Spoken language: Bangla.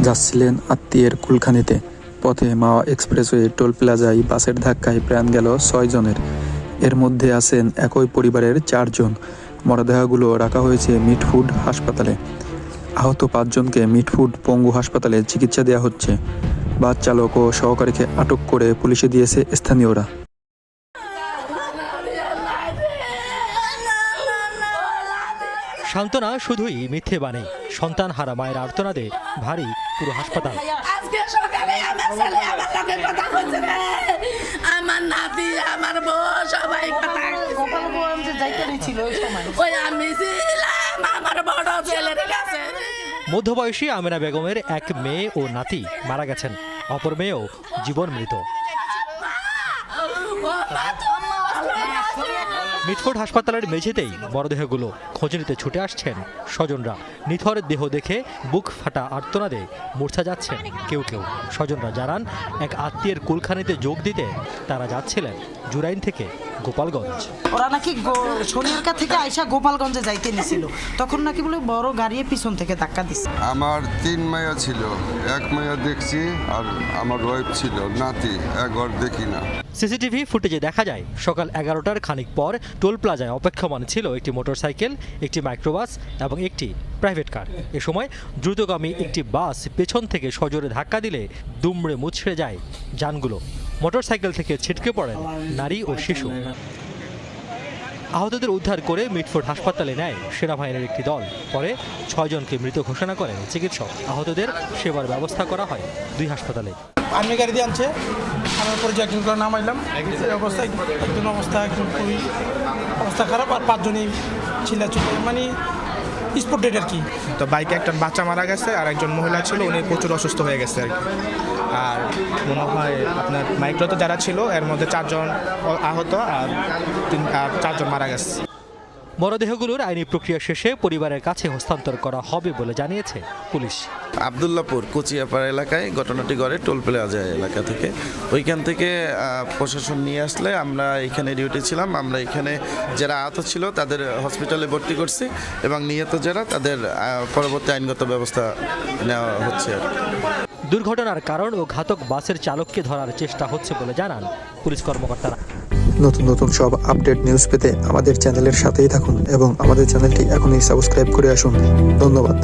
যাচ্ছিলেন আত্মীয়ের কুলখানিতে। পথে মাওয়া এক্সপ্রেসওয়ে টোল প্লাজায় বাসের ধাক্কায় প্রাণ গেল 6 জনের। এর মধ্যে আছেন একই পরিবারের 4 জন। মরদেহগুলো রাখা হয়েছে মিটফুড হাসপাতালে। আহত 5 জনকে মিটফুড পঙ্গু হাসপাতালে চিকিৎসা দেওয়া হচ্ছে। বাস চালক ও সহকারীকে আটক করে পুলিশে দিয়েছে স্থানীয়রা। সান্ত্বনা শুধুই মিথ্যে বাণী। সন্তান হারা মায়ের আর্তনাদে ভারী পুরো হাসপাতাল। আজকে সকালে আমার ছেলে আমার লগে কথা কইছে রে, আমার নাতি আমার বউ সবাই কথা গোপালগঞ্জে যাইতে ছিল ওই সময়। ওই আমি ছিলাম আমার বড় ছেলের কাছে। মধ্যবয়সী আমেনা বেগমের এক মেয়ে ও নাতি মারা গেছেন, অপর মেয়েও জীবন মৃত। মিটফোর্ড হাসপাতালের মেঝেতেই মরদেহগুলো খোঁজ নিতে ছুটে আসছেন স্বজনরা। নিথর দেহ দেখে বুক ফাটা আর্তনাদে মূর্ছা যাচ্ছেন কেউ কেউ। স্বজনরা জানান, এক আত্মীয়ের কুলখানিতে যোগ দিতে তারা যাচ্ছিলেন জুরাইন থেকে গোপালগঞ্জ। ওরা নাকি সোনিয়ারকা থেকে আইসা গোপালগঞ্জে যাইতে নিছিল, তখন নাকি বলে বড় গাড়ি পিছন থেকে ধাক্কা দিচ্ছে। আমার 3 মাইয়া ছিল, এক মাইয়া দেখছি আর আমার ওয়াইফ ছিল, নাতি একবার দেখি না। সিসিটিভি ফুটেজে দেখা যায় সকাল 11টার খানিক পর টোল প্লাজায় অপেক্ষমান ছিল একটি মোটরসাইকেল, একটি মাইক্রোবাস এবং একটি প্রাইভেট কার। এ সময় দ্রুতগামী একটি বাস পেছন থেকে সজোরে ধাক্কা দিলে দুমড়ে মুচড়ে যায় যানগুলো। মোটরসাইকেল থেকে ছিটকে পড়েন নারী ও শিশু। আহতদের উদ্ধার করে মিটফোর্ড হাসপাতালে নেয় সেনাবাহিনীর একটি দল। পরে 6 জনকে মৃত ঘোষণা করেন চিকিৎসক। আহতদের সেবার ব্যবস্থা করা হয় 2 হাসপাতালে। আর্মি গাড়ি দিয়ে আনছে, আমার পরে যে একজন নামাইলাম, অবস্থা একজন অবস্থা খুবই অবস্থা খারাপ, আর 5 জনই চিল্লাচুল্লি মানে স্পট ডেট আর কি। তো বাইকে একটা বাচ্চা মারা গেছে আর একজন মহিলা ছিল, উনি প্রচুর অসুস্থ হয়ে গেছে আর কি। আর মনে হয় আপনার মাইক্রোতে যারা ছিল এর মধ্যে 4 জন আহত আর 4 জন মারা গেছে। মরদেহগুলোর আইনি প্রক্রিয়া শেষে পরিবারের কাছে হস্তান্তর করা হবে বলে জানিয়েছে পুলিশ। আবদুল্লাপুর কুচিয়াপাড়া এলাকায় ঘটনাটি ঘটে, টোল প্লাজা এলাকা থেকে। ওইখান থেকে প্রশাসন নিয়ে আসলে আমরা এখানে ডিউটি ছিলাম। আমরা এখানে যারা আহত ছিল তাদের হসপিটালে ভর্তি করছি এবং নিহত যারা তাদের পরবর্তী আইনগত ব্যবস্থা নেওয়া হচ্ছে। দুর্ঘটনার কারণ ও ঘাতক বাসের চালককে ধরার চেষ্টা হচ্ছে বলে জানান পুলিশ কর্মকর্তারা। নতুন নতুন সব আপডেট নিউজ পেতে আমাদের চ্যানেলের সাথেই থাকুন এবং আমাদের চ্যানেলটি এখনই সাবস্ক্রাইব করে আসুন। ধন্যবাদ।